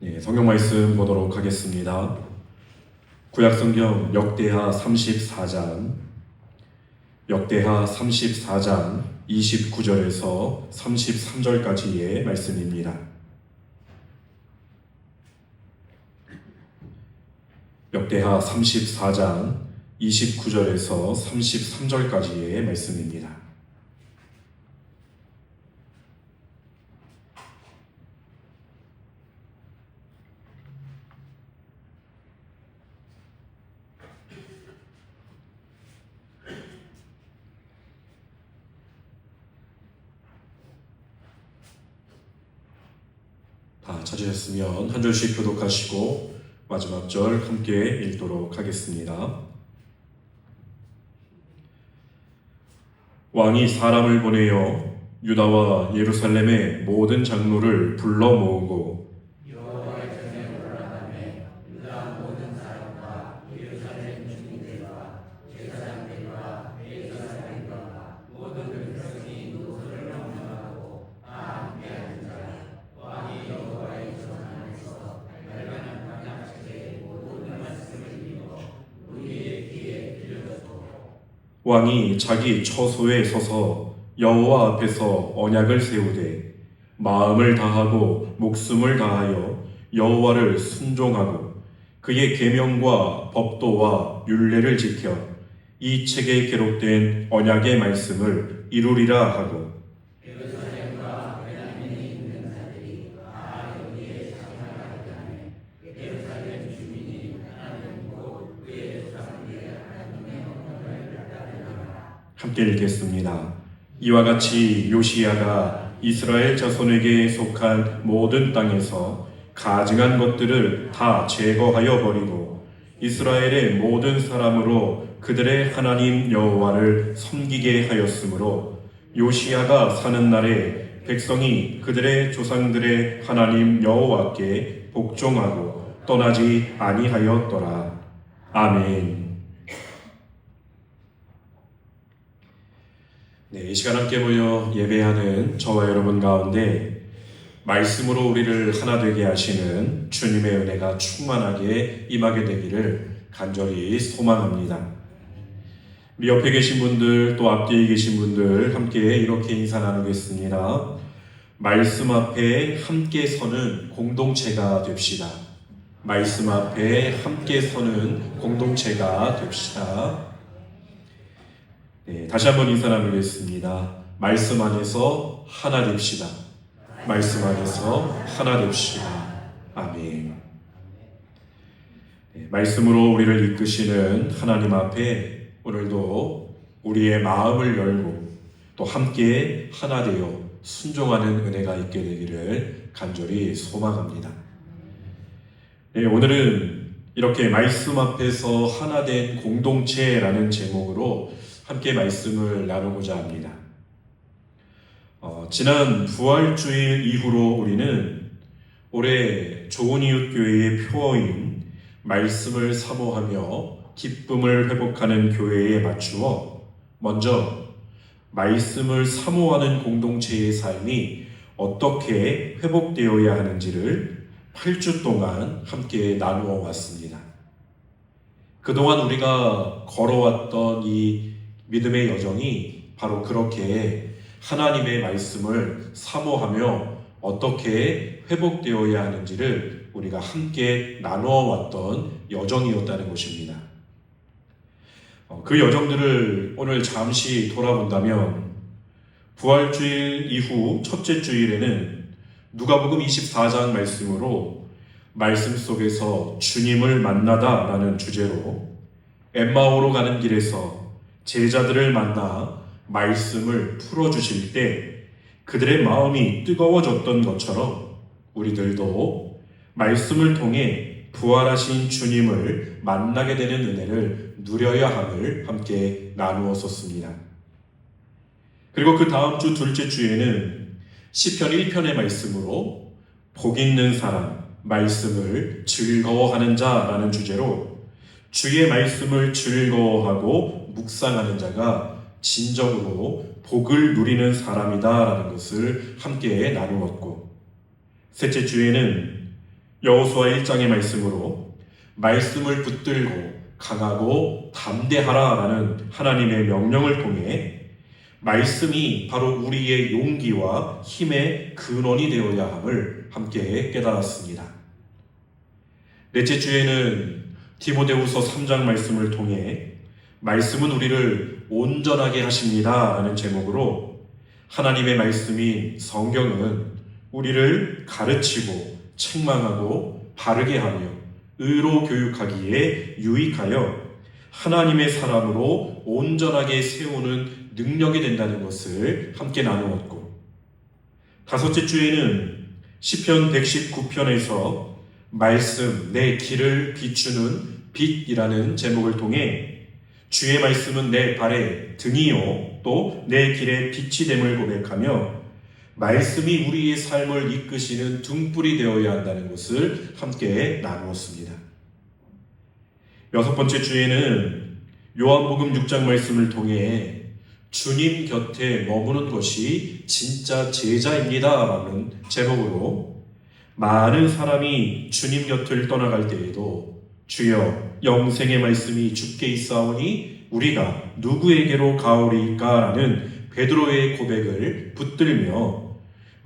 네, 성경 말씀 보도록 하겠습니다. 구약성경 역대하 34장 29절에서 33절까지의 말씀입니다. 역대하 34장 29절에서 33절까지의 말씀입니다. 다 찾으셨으면 한 절씩 교독하시고 마지막 절 함께 읽도록 하겠습니다. 왕이 사람을 보내어 유다와 예루살렘의 모든 장로를 불러 모으고 여호와의 전에 올라가매 유다 모든 사람과 예루살렘 주민들과 제사장들과 대제사장들과 모든 백성이 노소를 명령하고 다 함께 앉으라. 왕이 여호와의 전 안에서 발견한 방향책의 모든 말씀을 읽어 우리의 귀에 들려주소서. 왕이 자기 처소에 서서 여호와 앞에서 언약을 세우되 마음을 다하고 목숨을 다하여 여호와를 순종하고 그의 계명과 법도와 율례를 지켜 이 책에 기록된 언약의 말씀을 이루리라 하고 예루살렘과 베냐민에 있는 자들이 다 여기에 참여하게 하매 예루살렘 주민이 하나님 곧 그의 조상들의 하나님의 명령을 따르리라. 함께 읽겠습니다. 이와 같이 요시야가 이스라엘 자손에게 속한 모든 땅에서 가증한 것들을 다 제거하여 버리고 이스라엘의 모든 사람으로 그들의 하나님 여호와를 섬기게 하였으므로 요시야가 사는 날에 백성이 그들의 조상들의 하나님 여호와께 복종하고 떠나지 아니하였더라. 아멘. 네, 이 시간 함께 모여 예배하는 저와 여러분 가운데 말씀으로 우리를 하나 되게 하시는 주님의 은혜가 충만하게 임하게 되기를 간절히 소망합니다. 우리 옆에 계신 분들 또 앞뒤에 계신 분들 함께 이렇게 인사 나누겠습니다. 말씀 앞에 함께 서는 공동체가 됩시다. 말씀 앞에 함께 서는 공동체가 됩시다. 네, 다시 한번 인사 나누겠습니다. 말씀 안에서 하나 됩시다. 말씀 안에서 하나 됩시다. 아멘. 네, 말씀으로 우리를 이끄시는 하나님 앞에 오늘도 우리의 마음을 열고 또 함께 하나 되어 순종하는 은혜가 있게 되기를 간절히 소망합니다. 네, 오늘은 이렇게 말씀 앞에서 하나 된 공동체라는 제목으로 함께 말씀을 나누고자 합니다. 지난 부활주일 이후로 우리는 올해 좋은 이웃 교회의 표어인 말씀을 사모하며 기쁨을 회복하는 교회에 맞추어 먼저 말씀을 사모하는 공동체의 삶이 어떻게 회복되어야 하는지를 8주 동안 함께 나누어 왔습니다. 그동안 우리가 걸어왔던 이 믿음의 여정이 바로 그렇게 하나님의 말씀을 사모하며 어떻게 회복되어야 하는지를 우리가 함께 나누어 왔던 여정이었다는 것입니다. 그 여정들을 오늘 잠시 돌아본다면 부활주일 이후 첫째 주일에는 누가복음 24장 말씀으로 말씀 속에서 주님을 만나다라는 주제로 엠마오로 가는 길에서 제자들을 만나 말씀을 풀어주실 때 그들의 마음이 뜨거워졌던 것처럼 우리들도 말씀을 통해 부활하신 주님을 만나게 되는 은혜를 누려야 함을 함께 나누었었습니다. 그리고 그 다음 주 둘째 주에는 시편 1편의 말씀으로 복 있는 사람, 말씀을 즐거워하는 자라는 주제로 주의 말씀을 즐거워하고 묵상하는 자가 진정으로 복을 누리는 사람이다라는 것을 함께 나누었고 셋째 주에는 여호수아 1장의 말씀으로 말씀을 붙들고 강하고 담대하라라는 하나님의 명령을 통해 말씀이 바로 우리의 용기와 힘의 근원이 되어야 함을 함께 깨달았습니다. 넷째 주에는 디모데후서 3장 말씀을 통해 말씀은 우리를 온전하게 하십니다 라는 제목으로 하나님의 말씀인 성경은 우리를 가르치고 책망하고 바르게 하며 의로 교육하기에 유익하여 하나님의 사람으로 온전하게 세우는 능력이 된다는 것을 함께 나누었고, 다섯째 주에는 시편 119편에서 말씀 내 길을 비추는 빛이라는 제목을 통해 주의 말씀은 내 발의 등이요 또 내 길의 빛이 됨을 고백하며 말씀이 우리의 삶을 이끄시는 등불이 되어야 한다는 것을 함께 나누었습니다. 여섯 번째 주에는 요한복음 6장 말씀을 통해 주님 곁에 머무는 것이 진짜 제자입니다 라는 제목으로 많은 사람이 주님 곁을 떠나갈 때에도 주여 영생의 말씀이 주께 있사오니 우리가 누구에게로 가오리이까 라는 베드로의 고백을 붙들며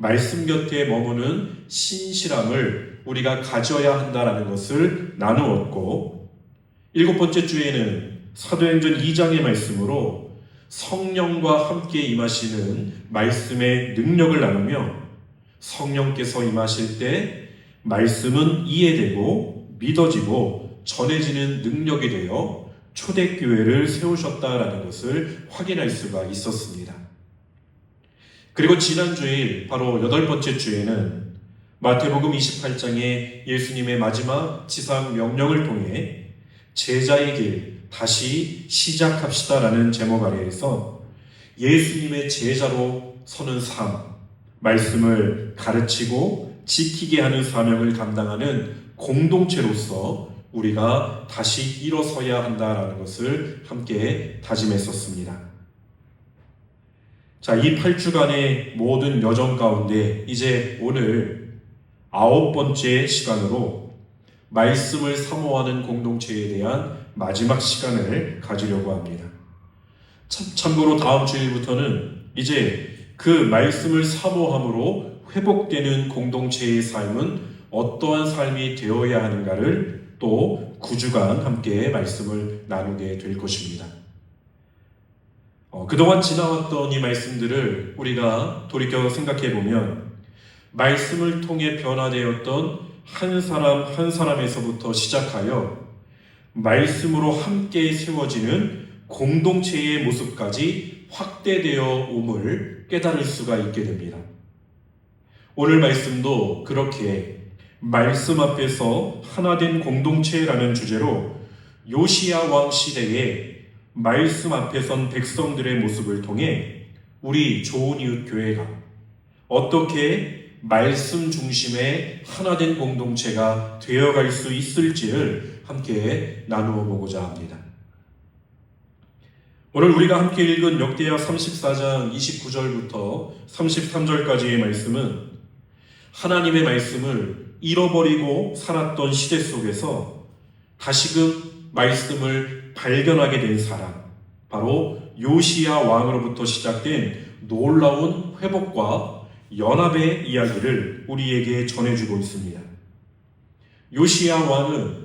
말씀 곁에 머무는 신실함을 우리가 가져야 한다라는 것을 나누었고, 일곱 번째 주에는 사도행전 2장의 말씀으로 성령과 함께 임하시는 말씀의 능력을 나누며 성령께서 임하실 때 말씀은 이해되고 믿어지고 전해지는 능력이 되어 초대교회를 세우셨다라는 것을 확인할 수가 있었습니다. 그리고 지난 주일 바로 여덟 번째 주에는 마태복음 28장의 예수님의 마지막 지상 명령을 통해 제자의 길 다시 시작합시다라는 제목 아래에서 예수님의 제자로 서는 삶, 말씀을 가르치고 지키게 하는 사명을 감당하는 공동체로서 우리가 다시 일어서야 한다라는 것을 함께 다짐했었습니다. 자, 이 8주간의 모든 여정 가운데 이제 오늘 9번째 시간으로 말씀을 사모하는 공동체에 대한 마지막 시간을 가지려고 합니다. 참고로 다음 주일부터는 이제 그 말씀을 사모함으로 회복되는 공동체의 삶은 어떠한 삶이 되어야 하는가를 또 9주간 함께 말씀을 나누게 될 것입니다. 그동안 지나왔던 이 말씀들을 우리가 돌이켜 생각해 보면 말씀을 통해 변화되었던 한 사람 한 사람에서부터 시작하여 말씀으로 함께 세워지는 공동체의 모습까지 확대되어 옴을 깨달을 수가 있게 됩니다. 오늘 말씀도 그렇게 말씀 앞에서 하나된 공동체라는 주제로 요시야 왕 시대에 말씀 앞에 선 백성들의 모습을 통해 우리 좋은 이웃 교회가 어떻게 말씀 중심의 하나된 공동체가 되어갈 수 있을지를 함께 나누어 보고자 합니다. 오늘 우리가 함께 읽은 역대하 34장 29절부터 33절까지의 말씀은 하나님의 말씀을 잃어버리고 살았던 시대 속에서 다시금 말씀을 발견하게 된 사람, 바로 요시야 왕으로부터 시작된 놀라운 회복과 연합의 이야기를 우리에게 전해주고 있습니다. 요시야 왕은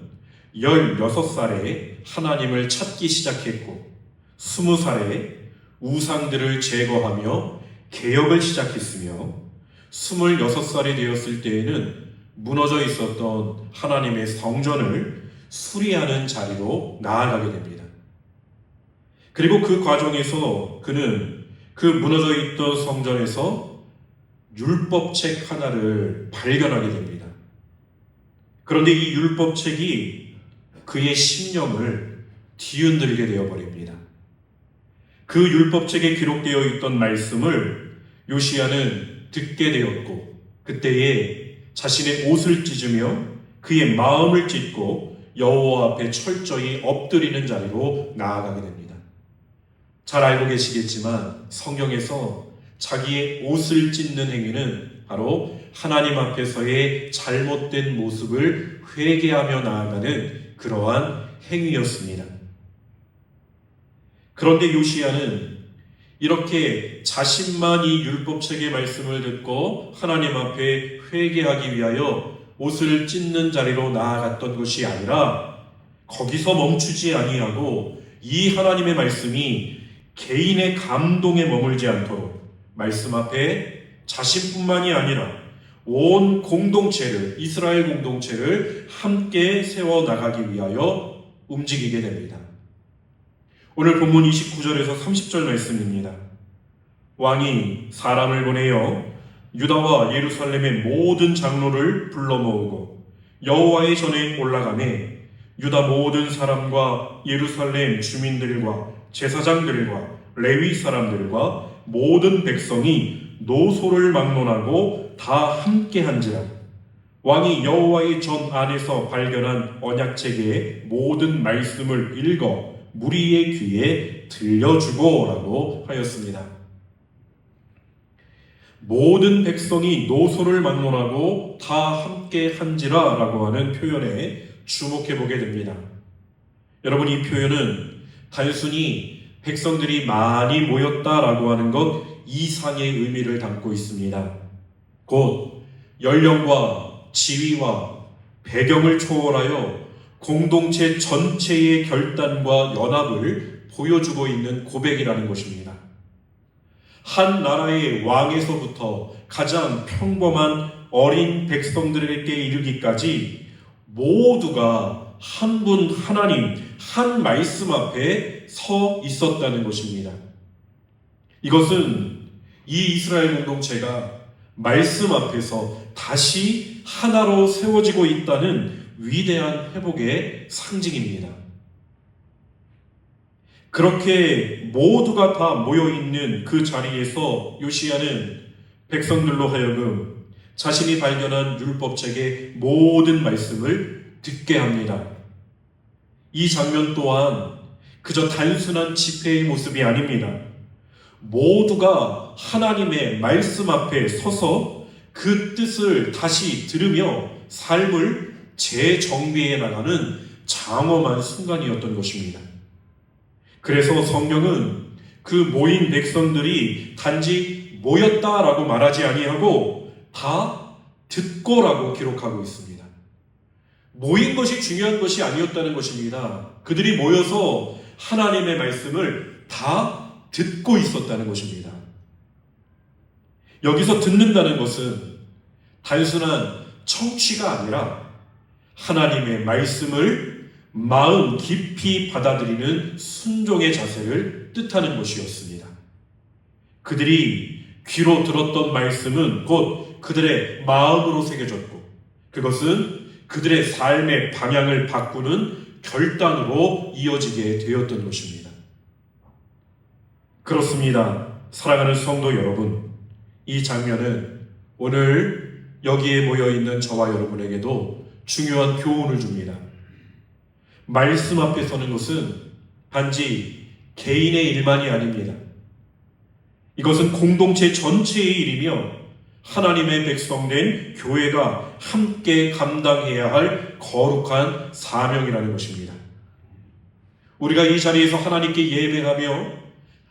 16살에 하나님을 찾기 시작했고 20살에 우상들을 제거하며 개혁을 시작했으며 26살이 되었을 때에는 무너져 있었던 하나님의 성전을 수리하는 자리로 나아가게 됩니다. 그리고 그 과정에서 그는 그 무너져 있던 성전에서 율법책 하나를 발견하게 됩니다. 그런데 이 율법책이 그의 심령을 뒤흔들게 되어버립니다. 그 율법책에 기록되어 있던 말씀을 요시야는 듣게 되었고 그때에 자신의 옷을 찢으며 그의 마음을 찢고 여호와 앞에 철저히 엎드리는 자리로 나아가게 됩니다. 잘 알고 계시겠지만 성경에서 자기의 옷을 찢는 행위는 바로 하나님 앞에서의 잘못된 모습을 회개하며 나아가는 그러한 행위였습니다. 그런데 요시야는 이렇게 자신만 이 율법책의 말씀을 듣고 하나님 앞에 회개하기 위하여 옷을 찢는 자리로 나아갔던 것이 아니라 거기서 멈추지 아니하고 이 하나님의 말씀이 개인의 감동에 머물지 않도록 말씀 앞에 자신뿐만이 아니라 온 공동체를, 이스라엘 공동체를 함께 세워나가기 위하여 움직이게 됩니다. 오늘 본문 29절에서 30절 말씀입니다. 왕이 사람을 보내어 유다와 예루살렘의 모든 장로를 불러 모으고 여호와의 전에 올라가매 유다 모든 사람과 예루살렘 주민들과 제사장들과 레위 사람들과 모든 백성이 노소를 막론하고 다 함께한지라. 왕이 여호와의 전 안에서 발견한 언약책의 모든 말씀을 읽어 무리의 귀에 들려주고라고 하였습니다. 모든 백성이 노소를 막론하고 다 함께한지라 라고 하는 표현에 주목해 보게 됩니다. 여러분, 이 표현은 단순히 백성들이 많이 모였다라고 하는 것 이상의 의미를 담고 있습니다. 곧 연령과 지위와 배경을 초월하여 공동체 전체의 결단과 연합을 보여주고 있는 고백이라는 것입니다. 한 나라의 왕에서부터 가장 평범한 어린 백성들에게 이르기까지 모두가 한 분 하나님, 한 말씀 앞에 서 있었다는 것입니다. 이것은 이 이스라엘 공동체가 말씀 앞에서 다시 하나로 세워지고 있다는 위대한 회복의 상징입니다. 그렇게 모두가 다 모여있는 그 자리에서 요시야는 백성들로 하여금 자신이 발견한 율법책의 모든 말씀을 듣게 합니다. 이 장면 또한 그저 단순한 집회의 모습이 아닙니다. 모두가 하나님의 말씀 앞에 서서 그 뜻을 다시 들으며 삶을 재정비해 나가는 장엄한 순간이었던 것입니다. 그래서 성경은 그 모인 백성들이 단지 모였다라고 말하지 아니하고 다 듣고라고 기록하고 있습니다. 모인 것이 중요한 것이 아니었다는 것입니다. 그들이 모여서 하나님의 말씀을 다 듣고 있었다는 것입니다. 여기서 듣는다는 것은 단순한 청취가 아니라 하나님의 말씀을 마음 깊이 받아들이는 순종의 자세를 뜻하는 것이었습니다. 그들이 귀로 들었던 말씀은 곧 그들의 마음으로 새겨졌고 그것은 그들의 삶의 방향을 바꾸는 결단으로 이어지게 되었던 것입니다. 그렇습니다. 사랑하는 성도 여러분, 이 장면은 오늘 여기에 모여있는 저와 여러분에게도 중요한 교훈을 줍니다. 말씀 앞에 서는 것은 단지 개인의 일만이 아닙니다. 이것은 공동체 전체의 일이며 하나님의 백성된 교회가 함께 감당해야 할 거룩한 사명이라는 것입니다. 우리가 이 자리에서 하나님께 예배하며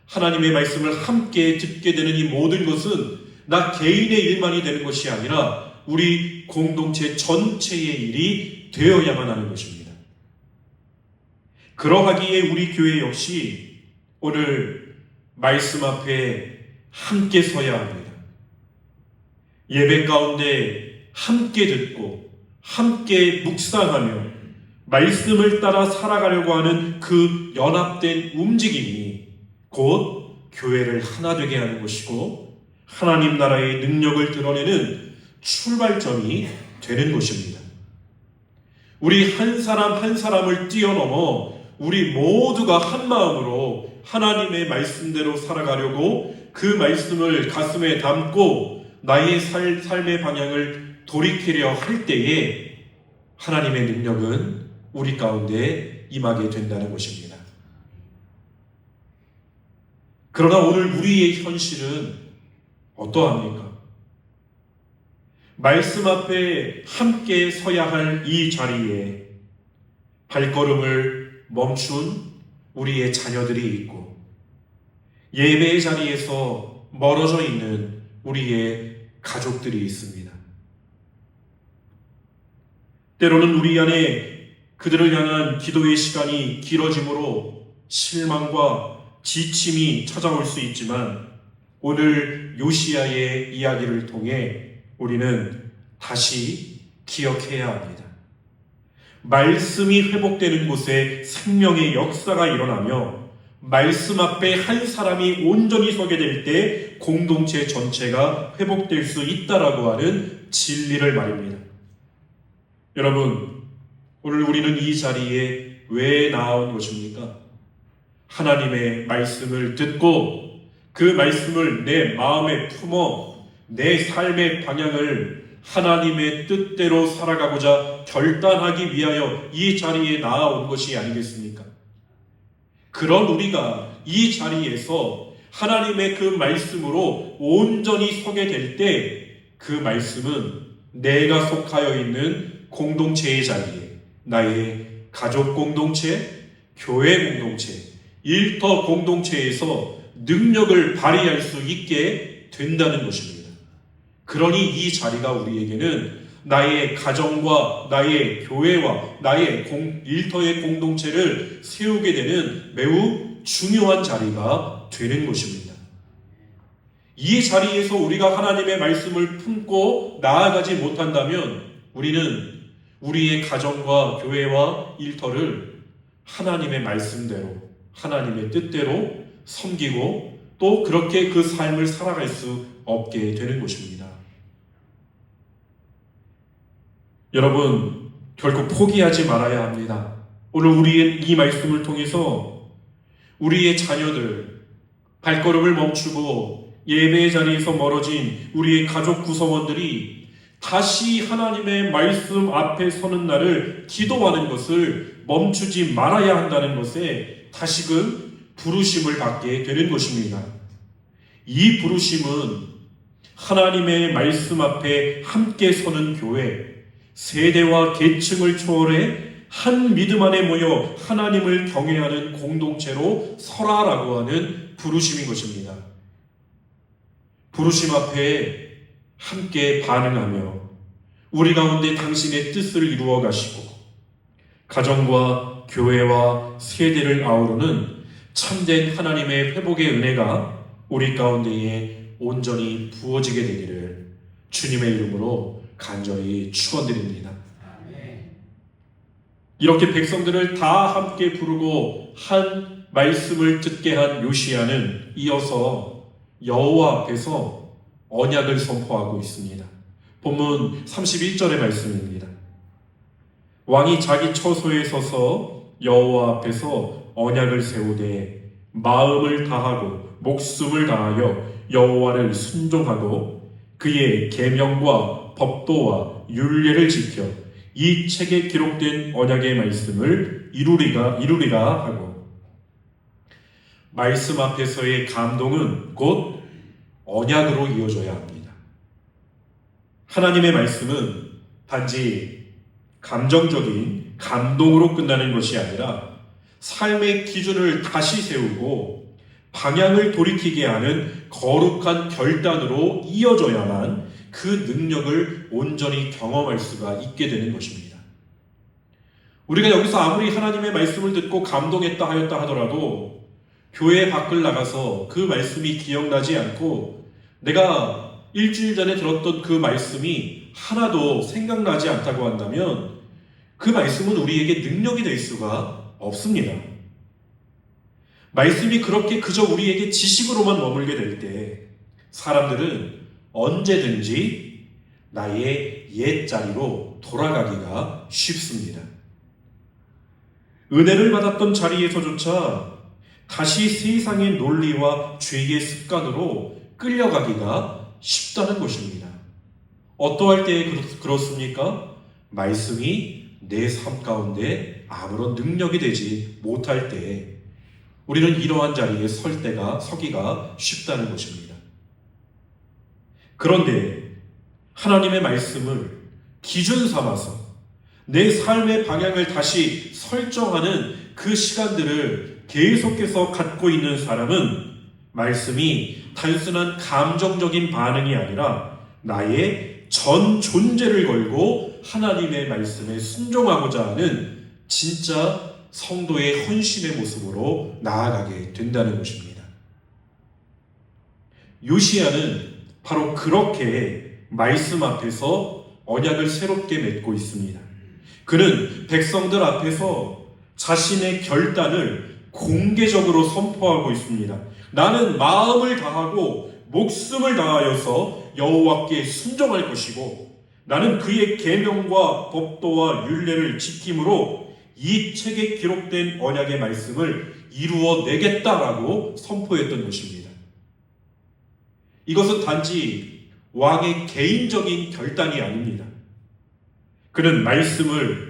하나님의 말씀을 함께 듣게 되는 이 모든 것은 나 개인의 일만이 되는 것이 아니라 우리 공동체 전체의 일이 되어야만 하는 것입니다. 그러하기에 우리 교회 역시 오늘 말씀 앞에 함께 서야 합니다. 예배 가운데 함께 듣고 함께 묵상하며 말씀을 따라 살아가려고 하는 그 연합된 움직임이 곧 교회를 하나 되게 하는 것이고 하나님 나라의 능력을 드러내는 출발점이 되는 것입니다. 우리 한 사람 한 사람을 뛰어넘어 우리 모두가 한 마음으로 하나님의 말씀대로 살아가려고 그 말씀을 가슴에 담고 나의 삶의 방향을 돌이키려 할 때에 하나님의 능력은 우리 가운데 임하게 된다는 것입니다. 그러나 오늘 우리의 현실은 어떠합니까? 말씀 앞에 함께 서야 할 이 자리에 발걸음을 멈춘 우리의 자녀들이 있고 예배의 자리에서 멀어져 있는 우리의 가족들이 있습니다. 때로는 우리 안에 그들을 향한 기도의 시간이 길어짐으로 실망과 지침이 찾아올 수 있지만 오늘 요시야의 이야기를 통해 우리는 다시 기억해야 합니다. 말씀이 회복되는 곳에 생명의 역사가 일어나며 말씀 앞에 한 사람이 온전히 서게 될 때 공동체 전체가 회복될 수 있다라고 하는 진리를 말입니다. 여러분, 오늘 우리는 이 자리에 왜 나온 것입니까? 하나님의 말씀을 듣고 그 말씀을 내 마음에 품어 내 삶의 방향을 하나님의 뜻대로 살아가고자 결단하기 위하여 이 자리에 나아온 것이 아니겠습니까? 그런 우리가 이 자리에서 하나님의 그 말씀으로 온전히 서게 될 때 그 말씀은 내가 속하여 있는 공동체의 자리에 나의 가족 공동체, 교회 공동체, 일터 공동체에서 능력을 발휘할 수 있게 된다는 것입니다. 그러니 이 자리가 우리에게는 나의 가정과 나의 교회와 나의 일터의 공동체를 세우게 되는 매우 중요한 자리가 되는 것입니다. 이 자리에서 우리가 하나님의 말씀을 품고 나아가지 못한다면 우리는 우리의 가정과 교회와 일터를 하나님의 말씀대로 하나님의 뜻대로 섬기고 또 그렇게 그 삶을 살아갈 수 없게 되는 것입니다. 여러분, 결코 포기하지 말아야 합니다. 오늘 우리의 이 말씀을 통해서 우리의 자녀들 발걸음을 멈추고 예배의 자리에서 멀어진 우리의 가족 구성원들이 다시 하나님의 말씀 앞에 서는 날을 기도하는 것을 멈추지 말아야 한다는 것에 다시금 부르심을 받게 되는 것입니다. 이 부르심은 하나님의 말씀 앞에 함께 서는 교회, 세대와 계층을 초월해 한 믿음 안에 모여 하나님을 경외하는 공동체로 서라라고 하는 부르심인 것입니다. 부르심 앞에 함께 반응하며 우리 가운데 당신의 뜻을 이루어 가시고 가정과 교회와 세대를 아우르는 참된 하나님의 회복의 은혜가 우리 가운데에 온전히 부어지게 되기를 주님의 이름으로 간절히 축원드립니다. 이렇게 백성들을 다 함께 부르고 한 말씀을 듣게 한 요시야는 이어서 여호와 앞에서 언약을 선포하고 있습니다. 본문 31절의 말씀입니다. 왕이 자기 처소에 서서 여호와 앞에서 언약을 세우되 마음을 다하고 목숨을 다하여 여호와를 순종하고 그의 계명과 법도와 율례를 지켜 이 책에 기록된 언약의 말씀을 이루리라 하고 말씀 앞에서의 감동은 곧 언약으로 이어져야 합니다. 하나님의 말씀은 단지 감정적인 감동으로 끝나는 것이 아니라 삶의 기준을 다시 세우고 방향을 돌이키게 하는 거룩한 결단으로 이어져야만 그 능력을 온전히 경험할 수가 있게 되는 것입니다. 우리가 여기서 아무리 하나님의 말씀을 듣고 감동했다 하였다 하더라도 교회 밖을 나가서 그 말씀이 기억나지 않고 내가 일주일 전에 들었던 그 말씀이 하나도 생각나지 않다고 한다면 그 말씀은 우리에게 능력이 될 수가 없습니다. 말씀이 그렇게 그저 우리에게 지식으로만 머물게 될 때 사람들은 언제든지 나의 옛 자리로 돌아가기가 쉽습니다. 은혜를 받았던 자리에서조차 다시 세상의 논리와 죄의 습관으로 끌려가기가 쉽다는 것입니다. 어떠할 때에 그렇습니까? 말씀이 내 삶 가운데 아무런 능력이 되지 못할 때에 우리는 이러한 자리에 서기가 쉽다는 것입니다. 그런데 하나님의 말씀을 기준 삼아서 내 삶의 방향을 다시 설정하는 그 시간들을 계속해서 갖고 있는 사람은 말씀이 단순한 감정적인 반응이 아니라 나의 전 존재를 걸고 하나님의 말씀에 순종하고자 하는 진짜 성도의 헌신의 모습으로 나아가게 된다는 것입니다. 요시야는 바로 그렇게 말씀 앞에서 언약을 새롭게 맺고 있습니다. 그는 백성들 앞에서 자신의 결단을 공개적으로 선포하고 있습니다. 나는 마음을 다하고 목숨을 다하여서 여호와께 순종할 것이고 나는 그의 계명과 법도와 율례를 지킴으로 이 책에 기록된 언약의 말씀을 이루어내겠다라고 선포했던 것입니다. 이것은 단지 왕의 개인적인 결단이 아닙니다. 그는 말씀을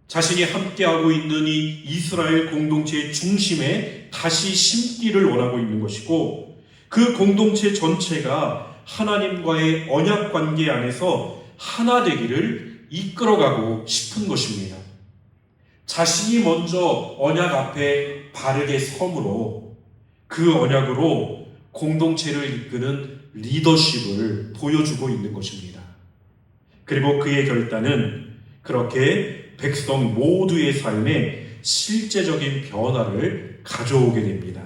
자신이 함께하고 있는 이 이스라엘 공동체의 중심에 다시 심기를 원하고 있는 것이고 그 공동체 전체가 하나님과의 언약 관계 안에서 하나 되기를 이끌어가고 싶은 것입니다. 자신이 먼저 언약 앞에 바르게 섬으로 그 언약으로 공동체를 이끄는 리더십을 보여주고 있는 것입니다. 그리고 그의 결단은 그렇게 백성 모두의 삶에 실제적인 변화를 가져오게 됩니다.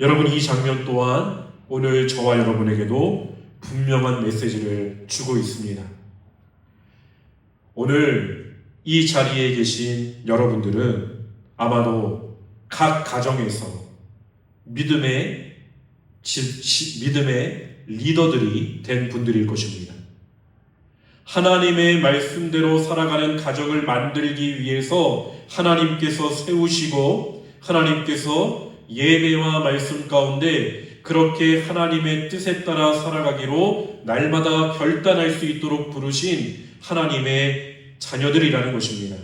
여러분, 이 장면 또한 오늘 저와 여러분에게도 분명한 메시지를 주고 있습니다. 오늘 이 자리에 계신 여러분들은 아마도 각 가정에서 믿음의 리더들이 된 분들일 것입니다. 하나님의 말씀대로 살아가는 가정을 만들기 위해서 하나님께서 세우시고 하나님께서 예배와 말씀 가운데 그렇게 하나님의 뜻에 따라 살아가기로 날마다 결단할 수 있도록 부르신 하나님의 자녀들이라는 것입니다.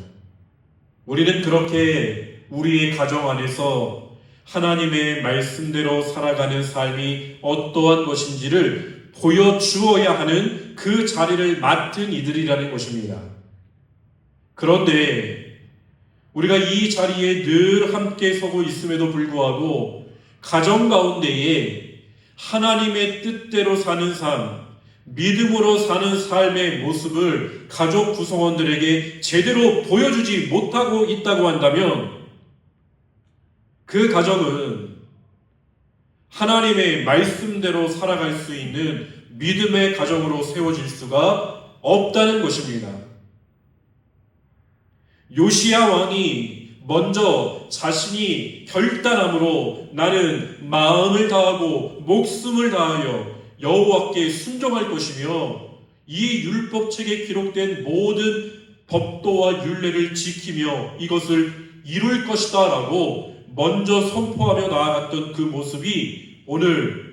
우리는 그렇게 우리의 가정 안에서 하나님의 말씀대로 살아가는 삶이 어떠한 것인지를 보여주어야 하는 그 자리를 맡은 이들이라는 것입니다. 그런데 우리가 이 자리에 늘 함께 서고 있음에도 불구하고 가정 가운데에 하나님의 뜻대로 사는 삶, 믿음으로 사는 삶의 모습을 가족 구성원들에게 제대로 보여주지 못하고 있다고 한다면 그 가정은 하나님의 말씀대로 살아갈 수 있는 믿음의 가정으로 세워질 수가 없다는 것입니다. 요시야 왕이 먼저 자신이 결단함으로 나는 마음을 다하고 목숨을 다하여 여호와께 순종할 것이며 이 율법책에 기록된 모든 법도와 율례를 지키며 이것을 이룰 것이다 라고 먼저 선포하며 나아갔던 그 모습이 오늘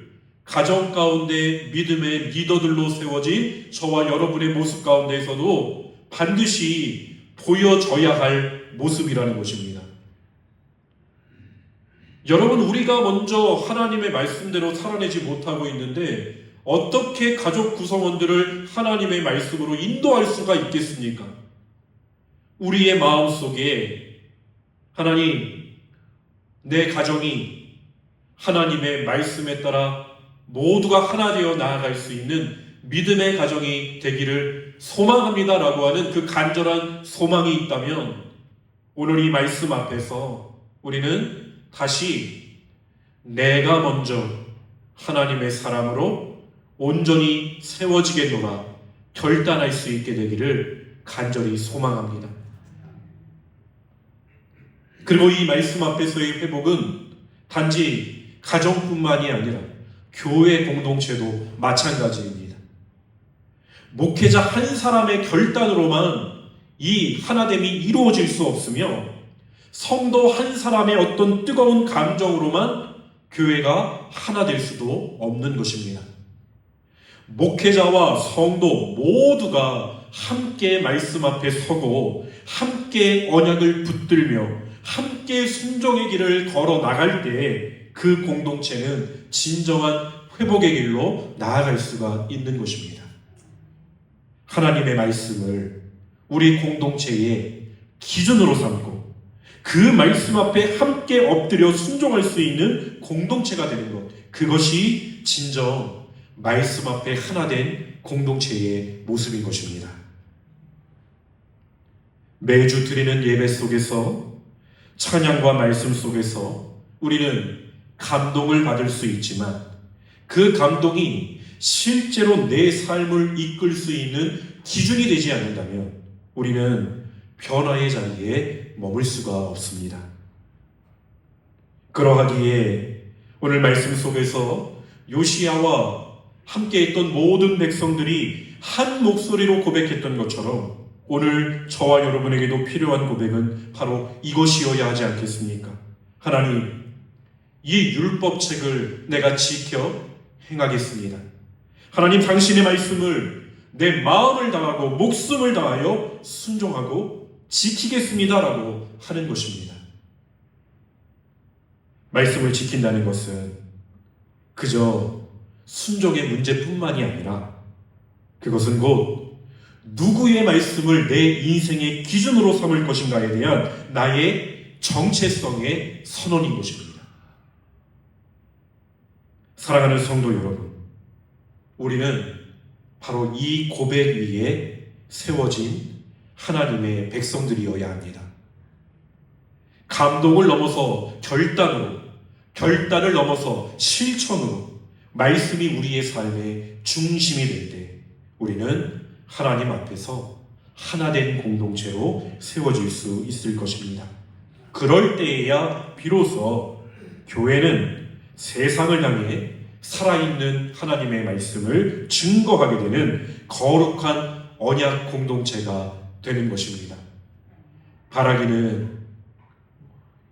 가정 가운데 믿음의 리더들로 세워진 저와 여러분의 모습 가운데에서도 반드시 보여져야 할 모습이라는 것입니다. 여러분, 우리가 먼저 하나님의 말씀대로 살아내지 못하고 있는데 어떻게 가족 구성원들을 하나님의 말씀으로 인도할 수가 있겠습니까? 우리의 마음속에 하나님, 내 가정이 하나님의 말씀에 따라 모두가 하나 되어 나아갈 수 있는 믿음의 가정이 되기를 소망합니다라고 하는 그 간절한 소망이 있다면 오늘 이 말씀 앞에서 우리는 다시 내가 먼저 하나님의 사람으로 온전히 세워지겠노라 결단할 수 있게 되기를 간절히 소망합니다. 그리고 이 말씀 앞에서의 회복은 단지 가정뿐만이 아니라 교회 공동체도 마찬가지입니다. 목회자 한 사람의 결단으로만 이 하나됨이 이루어질 수 없으며 성도 한 사람의 어떤 뜨거운 감정으로만 교회가 하나 될 수도 없는 것입니다. 목회자와 성도 모두가 함께 말씀 앞에 서고 함께 언약을 붙들며 함께 순종의 길을 걸어 나갈 때 그 공동체는 진정한 회복의 길로 나아갈 수가 있는 것입니다. 하나님의 말씀을 우리 공동체의 기준으로 삼고 그 말씀 앞에 함께 엎드려 순종할 수 있는 공동체가 되는 것, 그것이 진정 말씀 앞에 하나 된 공동체의 모습인 것입니다. 매주 드리는 예배 속에서, 찬양과 말씀 속에서 우리는 감동을 받을 수 있지만 그 감동이 실제로 내 삶을 이끌 수 있는 기준이 되지 않는다면 우리는 변화의 자리에 머물 수가 없습니다. 그러하기에 오늘 말씀 속에서 요시야와 함께 있던 모든 백성들이 한 목소리로 고백했던 것처럼 오늘 저와 여러분에게도 필요한 고백은 바로 이것이어야 하지 않겠습니까? 하나님, 이 율법책을 내가 지켜 행하겠습니다. 하나님, 당신의 말씀을 내 마음을 다하고 목숨을 다하여 순종하고 지키겠습니다 라고 하는 것입니다. 말씀을 지킨다는 것은 그저 순종의 문제뿐만이 아니라 그것은 곧 누구의 말씀을 내 인생의 기준으로 삼을 것인가에 대한 나의 정체성의 선언인 것입니다. 사랑하는 성도 여러분, 우리는 바로 이 고백 위에 세워진 하나님의 백성들이어야 합니다. 감동을 넘어서 결단을 넘어서 실천으로 말씀이 우리의 삶의 중심이 될 때 우리는 하나님 앞에서 하나된 공동체로 세워질 수 있을 것입니다. 그럴 때에야 비로소 교회는 세상을 향해 살아있는 하나님의 말씀을 증거하게 되는 거룩한 언약 공동체가 되는 것입니다. 바라기는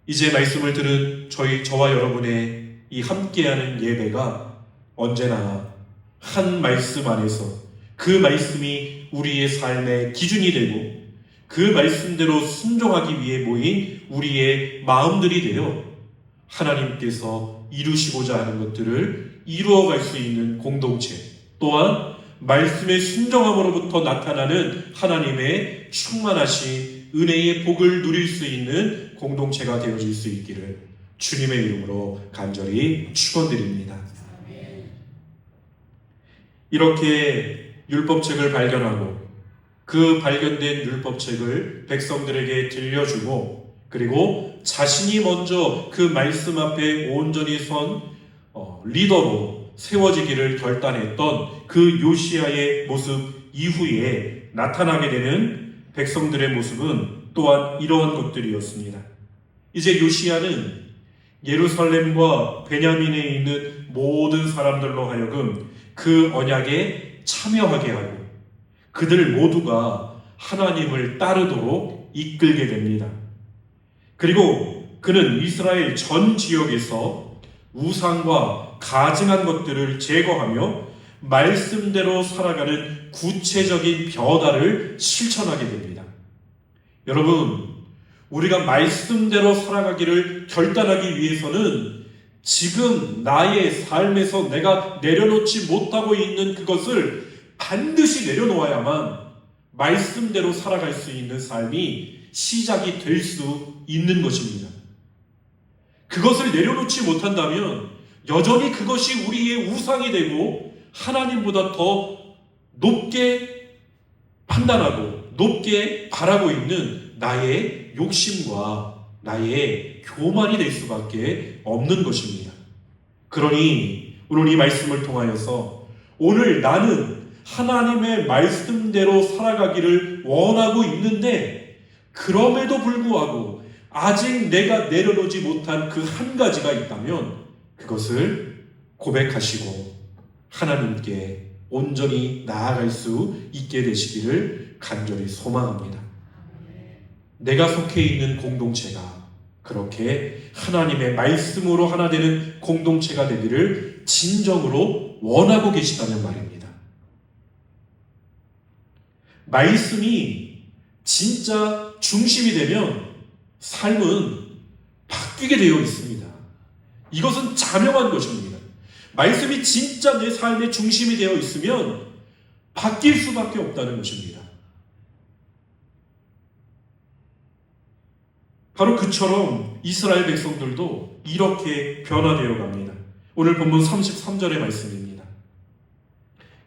이제 말씀을 들은 저와 여러분의 이 함께하는 예배가 언제나 한 말씀 안에서 그 말씀이 우리의 삶의 기준이 되고 그 말씀대로 순종하기 위해 모인 우리의 마음들이 되어 하나님께서 이루시고자 하는 것들을 이루어갈 수 있는 공동체, 또한 말씀의 순종함으로부터 나타나는 하나님의 충만하신 은혜의 복을 누릴 수 있는 공동체가 되어질 수 있기를 주님의 이름으로 간절히 축원드립니다. 이렇게 율법책을 발견하고 그 발견된 율법책을 백성들에게 들려주고 그리고 자신이 먼저 그 말씀 앞에 온전히 선 리더로 세워지기를 결단했던 그 요시야의 모습 이후에 나타나게 되는 백성들의 모습은 또한 이러한 것들이었습니다. 이제 요시야는 예루살렘과 베냐민에 있는 모든 사람들로 하여금 그 언약에 참여하게 하고 그들 모두가 하나님을 따르도록 이끌게 됩니다. 그리고 그는 이스라엘 전 지역에서 우상과 가증한 것들을 제거하며 말씀대로 살아가는 구체적인 변화를 실천하게 됩니다. 여러분, 우리가 말씀대로 살아가기를 결단하기 위해서는 지금 나의 삶에서 내가 내려놓지 못하고 있는 그것을 반드시 내려놓아야만 말씀대로 살아갈 수 있는 삶이 시작이 될 수 있는 것입니다. 그것을 내려놓지 못한다면 여전히 그것이 우리의 우상이 되고 하나님보다 더 높게 판단하고 높게 바라고 있는 나의 욕심과 나의 교만이 될 수밖에 없는 것입니다. 그러니 오늘 이 말씀을 통하여서 오늘 나는 하나님의 말씀대로 살아가기를 원하고 있는데 그럼에도 불구하고 아직 내가 내려놓지 못한 그 한 가지가 있다면 그것을 고백하시고 하나님께 온전히 나아갈 수 있게 되시기를 간절히 소망합니다. 내가 속해 있는 공동체가 그렇게 하나님의 말씀으로 하나 되는 공동체가 되기를 진정으로 원하고 계시다는 말입니다. 말씀이 진짜 중심이 되면 삶은 바뀌게 되어 있습니다. 이것은 자명한 것입니다. 말씀이 진짜 내 삶의 중심이 되어 있으면 바뀔 수밖에 없다는 것입니다. 바로 그처럼 이스라엘 백성들도 이렇게 변화되어 갑니다. 오늘 본문 33절의 말씀입니다.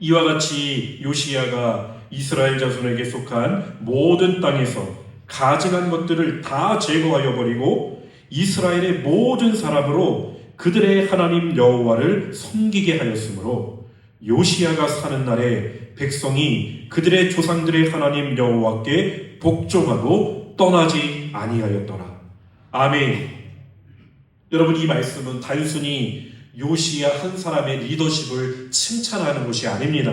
이와 같이 요시야가 이스라엘 자손에게 속한 모든 땅에서 가증한 것들을 다 제거하여 버리고 이스라엘의 모든 사람으로 그들의 하나님 여호와를 섬기게 하였으므로 요시야가 사는 날에 백성이 그들의 조상들의 하나님 여호와께 복종하고 떠나지 아니하였더라. 아멘. 여러분, 이 말씀은 단순히 요시야 한 사람의 리더십을 칭찬하는 것이 아닙니다.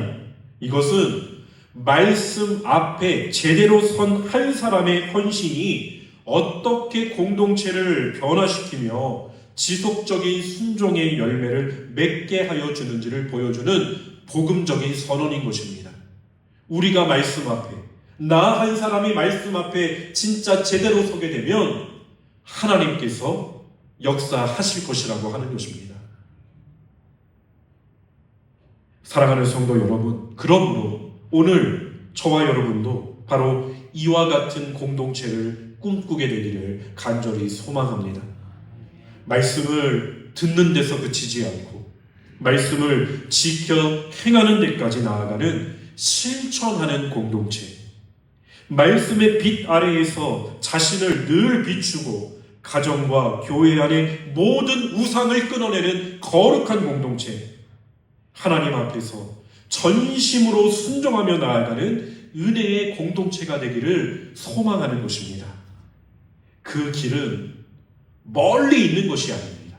이것은 말씀 앞에 제대로 선 한 사람의 헌신이 어떻게 공동체를 변화시키며 지속적인 순종의 열매를 맺게 하여 주는지를 보여주는 복음적인 선언인 것입니다. 우리가 말씀 앞에, 나 한 사람이 말씀 앞에 진짜 제대로 서게 되면 하나님께서 역사하실 것이라고 하는 것입니다. 사랑하는 성도 여러분, 그러므로 오늘 저와 여러분도 바로 이와 같은 공동체를 꿈꾸게 되기를 간절히 소망합니다. 말씀을 듣는 데서 그치지 않고 말씀을 지켜 행하는 데까지 나아가는 실천하는 공동체, 말씀의 빛 아래에서 자신을 늘 비추고 가정과 교회 안에 모든 우상을 끊어내는 거룩한 공동체, 하나님 앞에서 전심으로 순종하며 나아가는 은혜의 공동체가 되기를 소망하는 것입니다. 그 길은 멀리 있는 것이 아닙니다.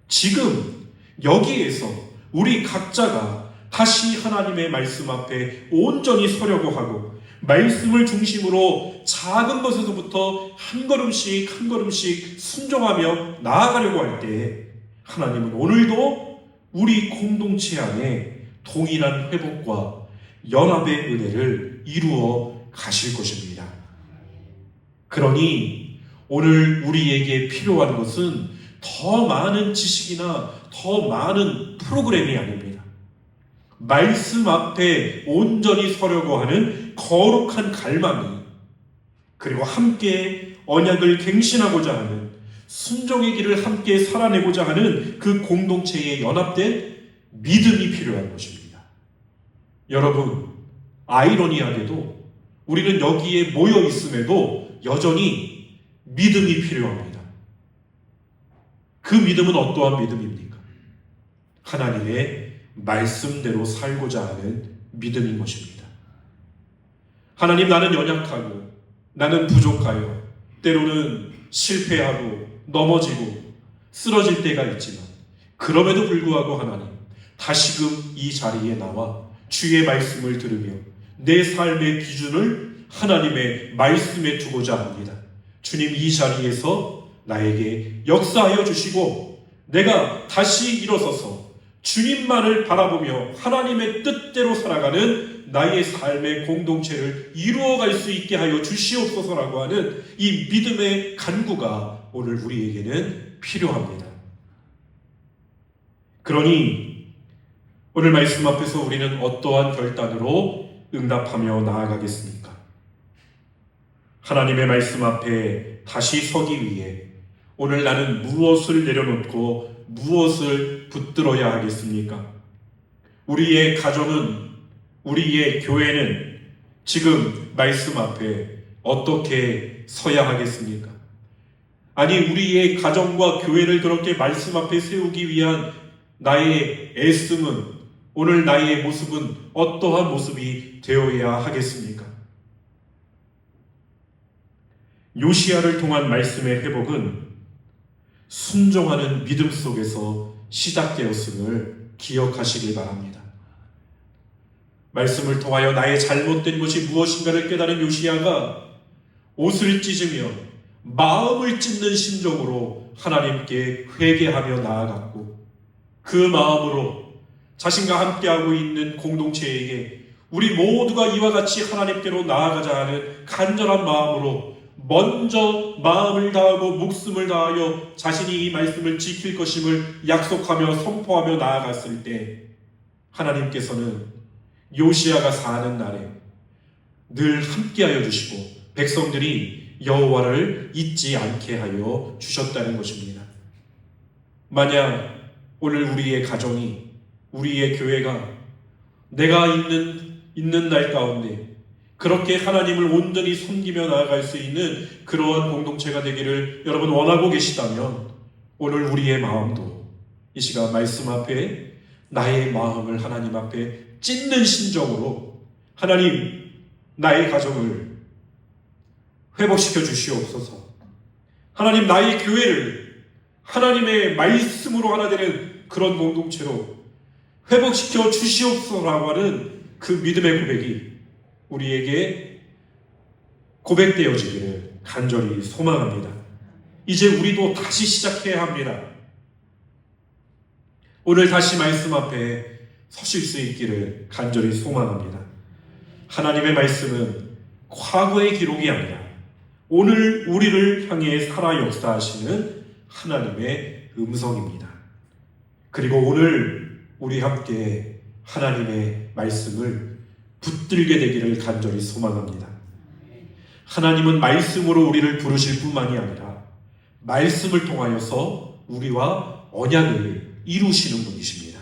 지금 여기에서 우리 각자가 다시 하나님의 말씀 앞에 온전히 서려고 하고 말씀을 중심으로 작은 것에서부터 한 걸음씩 한 걸음씩 순종하며 나아가려고 할 때 하나님은 오늘도 우리 공동체 안에 동일한 회복과 연합의 은혜를 이루어 가실 것입니다. 그러니 오늘 우리에게 필요한 것은 더 많은 지식이나 더 많은 프로그램이 아닙니다. 말씀 앞에 온전히 서려고 하는 거룩한 갈망이, 그리고 함께 언약을 갱신하고자 하는 순종의 길을 함께 살아내고자 하는 그 공동체에 연합된 믿음이 필요한 것입니다. 여러분, 아이러니하게도 우리는 여기에 모여 있음에도 여전히 믿음이 필요합니다. 그 믿음은 어떠한 믿음입니까? 하나님의 말씀대로 살고자 하는 믿음인 것입니다. 하나님, 나는 연약하고 나는 부족하여 때로는 실패하고 넘어지고 쓰러질 때가 있지만 그럼에도 불구하고 하나님, 다시금 이 자리에 나와 주의 말씀을 들으며 내 삶의 기준을 하나님의 말씀에 두고자 합니다. 주님, 이 자리에서 나에게 역사하여 주시고 내가 다시 일어서서 주님만을 바라보며 하나님의 뜻대로 살아가는 나의 삶의 공동체를 이루어갈 수 있게 하여 주시옵소서라고 하는 이 믿음의 간구가 오늘 우리에게는 필요합니다. 그러니 오늘 말씀 앞에서 우리는 어떠한 결단으로 응답하며 나아가겠습니까? 하나님의 말씀 앞에 다시 서기 위해 오늘 나는 무엇을 내려놓고 무엇을 붙들어야 하겠습니까? 우리의 가정은, 우리의 교회는 지금 말씀 앞에 어떻게 서야 하겠습니까? 아니, 우리의 가정과 교회를 그렇게 말씀 앞에 세우기 위한 나의 애씀은, 오늘 나의 모습은 어떠한 모습이 되어야 하겠습니까? 요시야를 통한 말씀의 회복은 순종하는 믿음 속에서 시작되었음을 기억하시길 바랍니다. 말씀을 통하여 나의 잘못된 것이 무엇인가를 깨달은 요시야가 옷을 찢으며 마음을 찢는 심정으로 하나님께 회개하며 나아갔고, 그 마음으로 자신과 함께하고 있는 공동체에게 우리 모두가 이와 같이 하나님께로 나아가자 하는 간절한 마음으로 먼저 마음을 다하고 목숨을 다하여 자신이 이 말씀을 지킬 것임을 약속하며 선포하며 나아갔을 때 하나님께서는 요시야가 사는 날에 늘 함께하여 주시고 백성들이 여호와를 잊지 않게 하여 주셨다는 것입니다. 만약 오늘 우리의 가정이, 우리의 교회가 내가 있는 날 가운데 그렇게 하나님을 온전히 섬기며 나아갈 수 있는 그러한 공동체가 되기를 여러분 원하고 계시다면 오늘 우리의 마음도 이 시간 말씀 앞에 나의 마음을 하나님 앞에 찢는 심정으로 하나님 나의 가정을 회복시켜 주시옵소서. 하나님 나의 교회를 하나님의 말씀으로 하나 되는 그런 공동체로 회복시켜 주시옵소서라고 하는 그 믿음의 고백이 우리에게 고백되어지기를 간절히 소망합니다. 이제 우리도 다시 시작해야 합니다. 오늘 다시 말씀 앞에 서실 수 있기를 간절히 소망합니다. 하나님의 말씀은 과거의 기록이 아니라 오늘 우리를 향해 살아 역사하시는 하나님의 음성입니다. 그리고 오늘 우리 함께 하나님의 말씀을 붙들게 되기를 간절히 소망합니다. 하나님은 말씀으로 우리를 부르실 뿐만이 아니라 말씀을 통하여서 우리와 언약을 이루시는 분이십니다.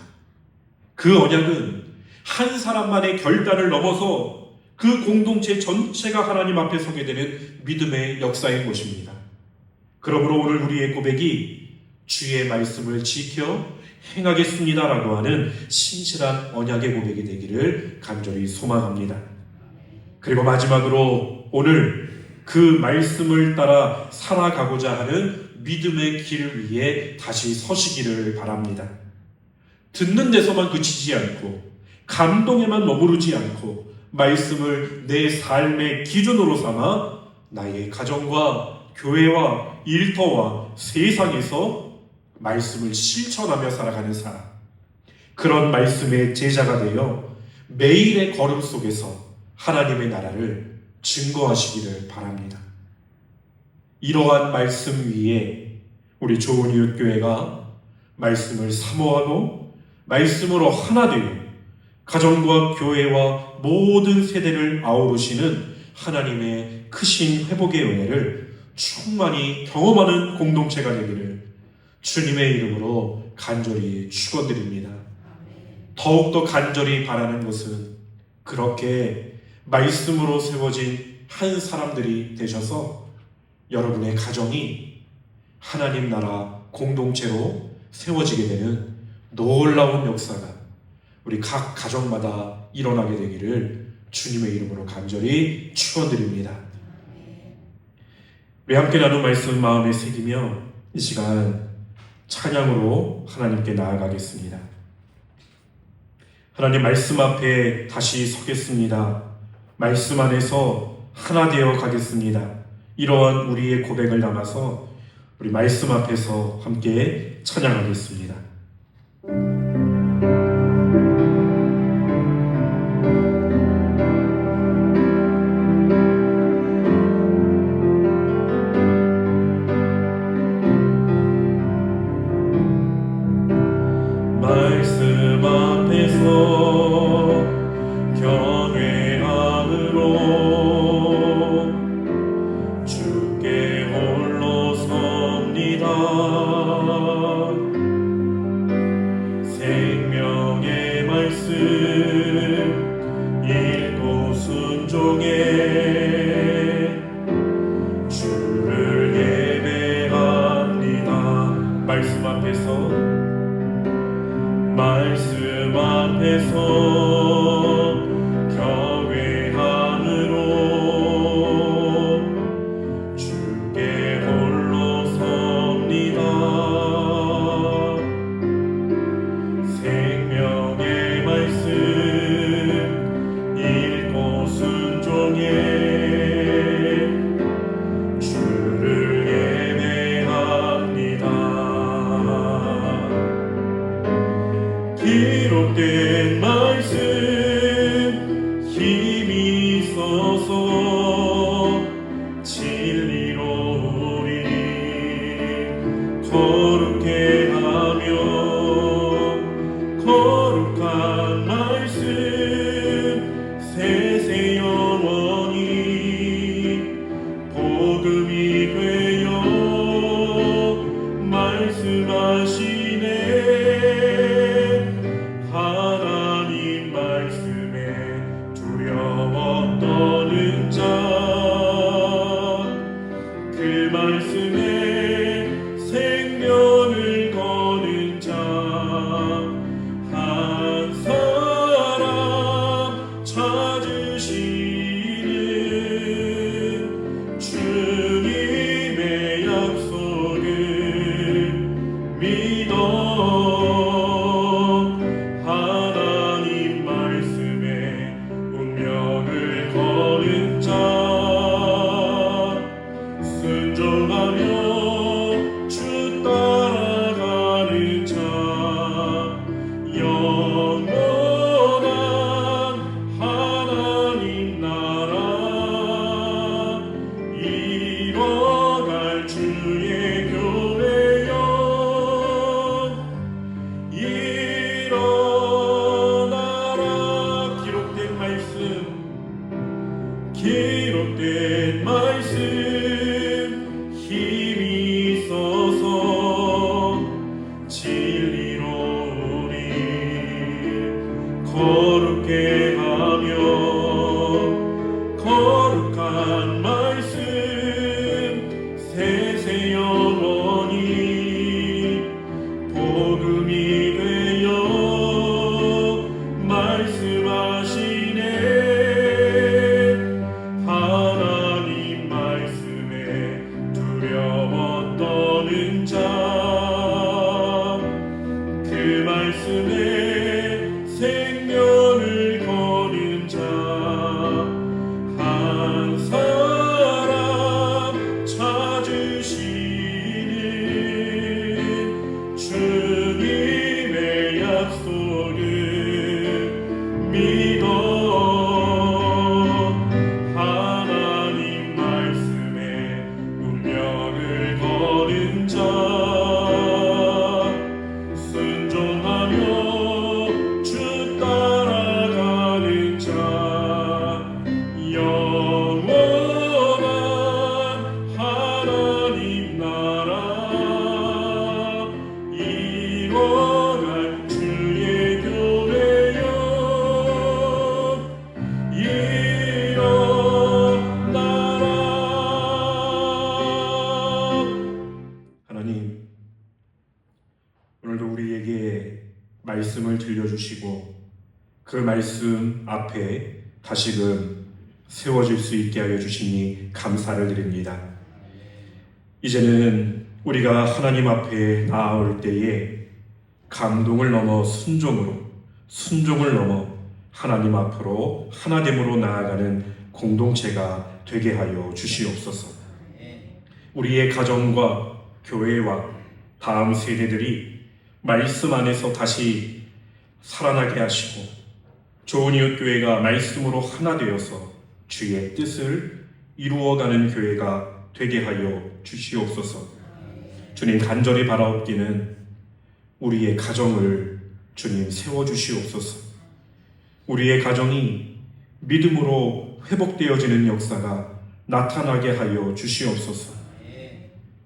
그 언약은 한 사람만의 결단을 넘어서 그 공동체 전체가 하나님 앞에 서게 되는 믿음의 역사인 것입니다. 그러므로 오늘 우리의 고백이 주의 말씀을 지켜 행하겠습니다라고 하는 신실한 언약의 고백이 되기를 간절히 소망합니다. 그리고 마지막으로 오늘 그 말씀을 따라 살아가고자 하는 믿음의 길 위에 다시 서시기를 바랍니다. 듣는 데서만 그치지 않고 감동에만 머무르지 않고 말씀을 내 삶의 기준으로 삼아 나의 가정과 교회와 일터와 세상에서 말씀을 실천하며 살아가는 사람, 그런 말씀의 제자가 되어 매일의 걸음 속에서 하나님의 나라를 증거하시기를 바랍니다. 이러한 말씀 위에 우리 좋은 이웃 교회가 말씀을 사모하고 말씀으로 하나 되어 가정과 교회와 모든 세대를 아우르시는 하나님의 크신 회복의 은혜를 충만히 경험하는 공동체가 되기를 주님의 이름으로 간절히 축원드립니다. 더욱더 간절히 바라는 것은 그렇게 말씀으로 세워진 한 사람들이 되셔서 여러분의 가정이 하나님 나라 공동체로 세워지게 되는 놀라운 역사가 우리 각 가정마다 일어나게 되기를 주님의 이름으로 간절히 축원드립니다. 우리 함께 나눈 말씀 마음에 새기며 이 시간 찬양으로 하나님께 나아가겠습니다. 하나님 말씀 앞에 다시 서겠습니다. 말씀 안에서 하나 되어 가겠습니다. 이러한 우리의 고백을 담아서 우리 말씀 앞에서 함께 찬양하겠습니다. 말씀 앞에서 경외함으로 주께 홀로 섭니다. 기록된 말씀 힘이 있어서 진리로 우리 거룩게 하며 거룩한 말씀 세세 영원히 복음이 되어 말씀하시네. 하나님 말씀에 두려워 떠는 자, 그 말씀에 생명을 거는 자 한 사람 찾으시는 주님의 약속을 믿어. 하나님 말씀에 운명을 거는 자, 순종하며 주 따라가는 자, 영원한 하나님 나라 이뤄갈 주의 교회여 일어나라. 하나님, 오늘도 우리에게 말씀을 들려주시고 그 말씀 앞에 다시금 세워질 수 있게 하여 주시니 감사를 드립니다. 이제는 우리가 하나님 앞에 나아올 때에 감동을 넘어 순종을 넘어 하나님 앞으로 하나됨으로 나아가는 공동체가 되게 하여 주시옵소서. 우리의 가정과 교회와 다음 세대들이 말씀 안에서 다시 살아나게 하시고 좋은 이웃 교회가 말씀으로 하나 되어서 주의 뜻을 이루어가는 교회가 되게 하여 주시옵소서. 주님, 간절히 바라옵기는 우리의 가정을 주님 세워주시옵소서. 우리의 가정이 믿음으로 회복되어지는 역사가 나타나게 하여 주시옵소서.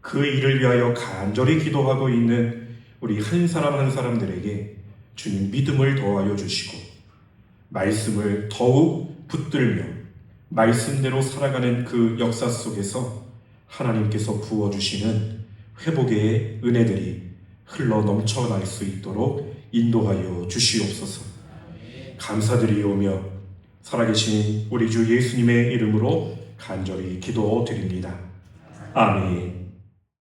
그 일을 위하여 간절히 기도하고 있는 우리 한 사람 한 사람들에게 주님 믿음을 더하여 주시고 말씀을 더욱 붙들며 말씀대로 살아가는 그 역사 속에서 하나님께서 부어주시는 회복의 은혜들이 흘러 넘쳐날 수 있도록 인도하여 주시옵소서. 감사드리오며 살아계신 우리 주 예수님의 이름으로 간절히 기도드립니다. 아멘.